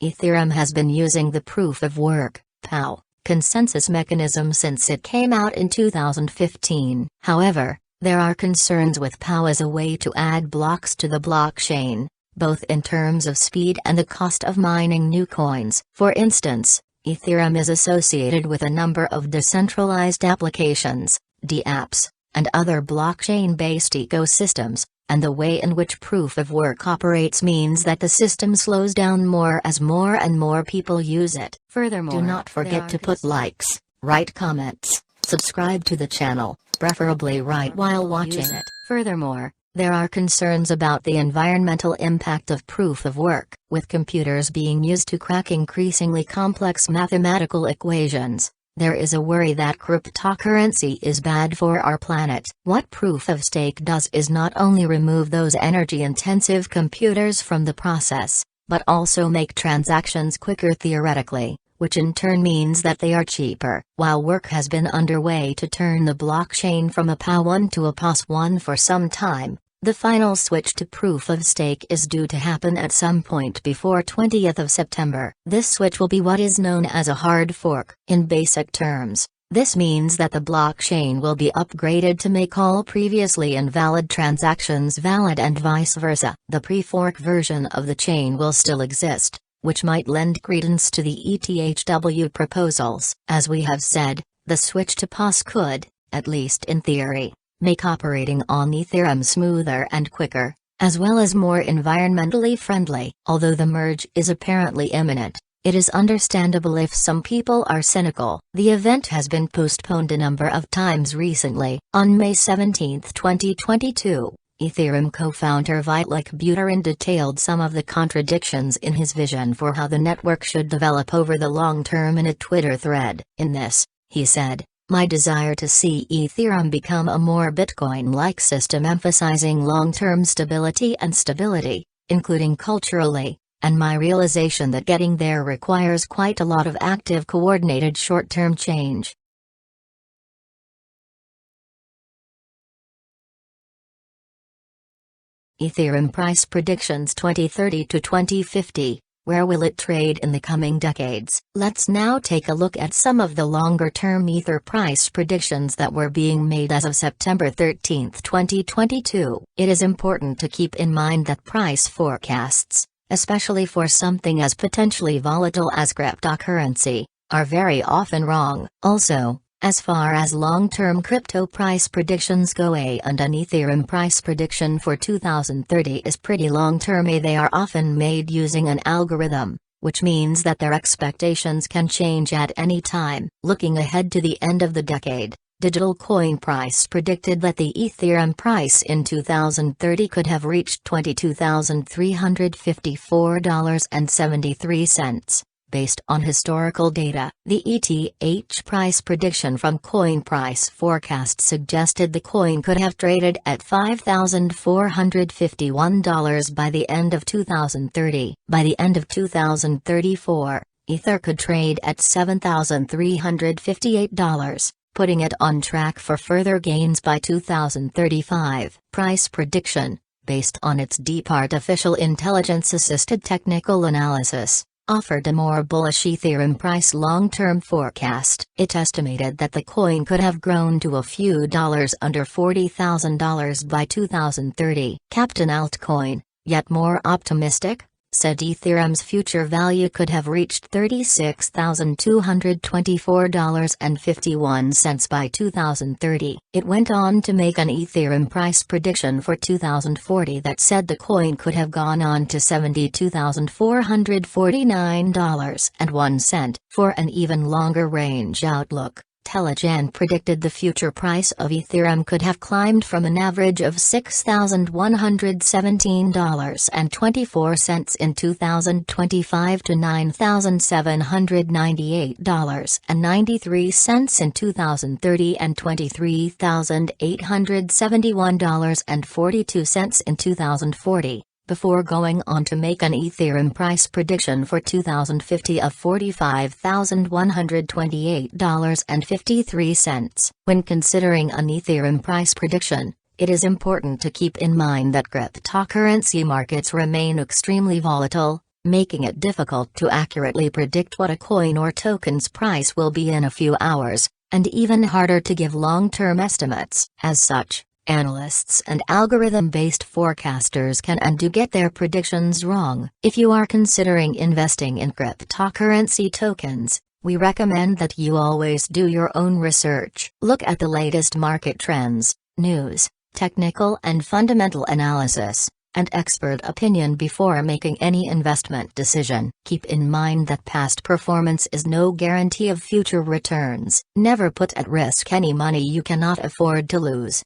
Ethereum has been using the proof of work (POW) consensus mechanism since it came out in 2015. However, there are concerns with POW as a way to add blocks to the blockchain, both in terms of speed and the cost of mining new coins. For instance, Ethereum is associated with a number of decentralized applications, dApps, and other blockchain-based ecosystems, and the way in which proof of work operates means that the system slows down more as more and more people use it. Furthermore, do not forget to put likes, write comments, subscribe to the channel, preferably right while watching it. Furthermore, there are concerns about the environmental impact of proof of work, with computers being used to crack increasingly complex mathematical equations. There is a worry that cryptocurrency is bad for our planet. What proof of stake does is not only remove those energy-intensive computers from the process, but also make transactions quicker theoretically, which in turn means that they are cheaper. While work has been underway to turn the blockchain from a POW1 to a POS1 for some time, the final switch to proof of stake is due to happen at some point before 20th of September. This switch will be what is known as a hard fork. In basic terms, this means that the blockchain will be upgraded to make all previously invalid transactions valid and vice versa. The pre-fork version of the chain will still exist, which might lend credence to the ETHW proposals. As we have said, the switch to POS could, at least in theory, make operating on Ethereum smoother and quicker, as well as more environmentally friendly. Although the merge is apparently imminent, it is understandable if some people are cynical. The event has been postponed a number of times recently. On May 17, 2022, Ethereum co-founder Vitalik Buterin detailed some of the contradictions in his vision for how the network should develop over the long term in a Twitter thread. In this, he said, "My desire to see Ethereum become a more Bitcoin-like system emphasizing long-term stability, including culturally, and my realization that getting there requires quite a lot of active coordinated short-term change." Ethereum price predictions 2030 to 2050. Where will it trade in the coming decades? Let's now take a look at some of the longer-term Ether price predictions that were being made as of September 13, 2022. It is important to keep in mind that price forecasts, especially for something as potentially volatile as cryptocurrency, are very often wrong. Also, as far as long-term crypto price predictions go, an Ethereum price prediction for 2030 is pretty long-term. They are often made using an algorithm, which means that their expectations can change at any time. Looking ahead to the end of the decade, Digital Coin Price predicted that the Ethereum price in 2030 could have reached $22,354.73. Based on historical data, the ETH price prediction from Coin Price Forecast suggested the coin could have traded at $5,451 by the end of 2030. By the end of 2034, Ether could trade at $7,358, putting it on track for further gains by 2035. Price prediction, based on its deep artificial intelligence-assisted technical analysis, offered a more bullish Ethereum price long-term forecast. It estimated that the coin could have grown to a few dollars under $40,000 by 2030. Captain Altcoin, yet more optimistic, said Ethereum's future value could have reached $36,224.51 by 2030. It went on to make an Ethereum price prediction for 2040 that said the coin could have gone on to $72,449.01. For an even longer range outlook, Telegen predicted the future price of Ethereum could have climbed from an average of $6,117.24 in 2025 to $9,798.93 in 2030 and $23,871.42 in 2040. Before going on to make an Ethereum price prediction for 2050 of $45,128.53. When considering an Ethereum price prediction, it is important to keep in mind that cryptocurrency markets remain extremely volatile, making it difficult to accurately predict what a coin or token's price will be in a few hours, and even harder to give long-term estimates. As such, analysts and algorithm-based forecasters can and do get their predictions wrong. If you are considering investing in cryptocurrency tokens, we recommend that you always do your own research. Look at the latest market trends, news, technical and fundamental analysis, and expert opinion before making any investment decision. Keep in mind that past performance is no guarantee of future returns. Never put at risk any money you cannot afford to lose.